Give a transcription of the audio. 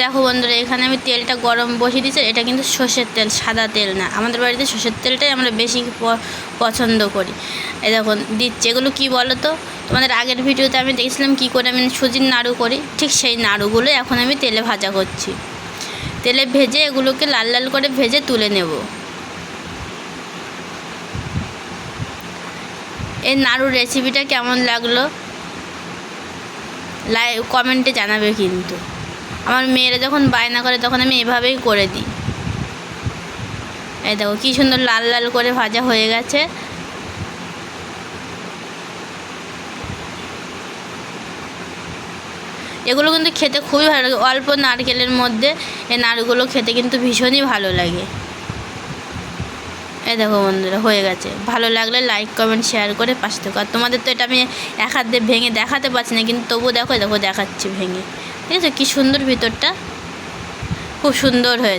দেখো বন্ধুরা, এখানে আমি তেলটা গরম বসিয়ে দিয়েছি। এটা কিন্তু সর্ষের তেল, সাদা তেল না। আমাদের বাড়িতে সর্ষের তেলটাই আমরা বেশি পছন্দ করি। এই দেখুন দিচ্ছি। এগুলো কী বলো তো, তোমাদের আগের ভিডিওতে আমি দেখছিলাম কী করে আমি সুজির নাড়ু করি, ঠিক সেই নাড়ুগুলো এখন আমি তেলে ভাজা করছি। তেলে ভেজে এগুলোকে লাল লাল করে ভেজে তুলে নেব। এই নাড়ুর রেসিপিটা কেমন লাগলো কমেন্টে জানাবে। কিন্তু আমার মেয়েরা যখন বায়না করে তখন আমি এভাবেই করে দিই। এই দেখো কী সুন্দর লাল লাল করে ভাজা হয়ে গেছে। এগুলো কিন্তু খেতে খুবই ভালো লাগে। অল্প নারকেলের মধ্যে এই নাড়ুগুলো খেতে কিন্তু ভীষণই ভালো লাগে। এই দেখো বন্ধুরা, হয়ে গেছে। ভালো লাগলে লাইক কমেন্ট শেয়ার করে পাশে থাকো। আর তোমাদের তো এটা আমি এক হাত দিয়ে ভেঙে দেখাতে পারছি না, কিন্তু তবুও দেখো দেখাচ্ছি ভেঙে। ঠিক আছে, কী সুন্দর ভিতরটা, খুব সুন্দর হয়েছে।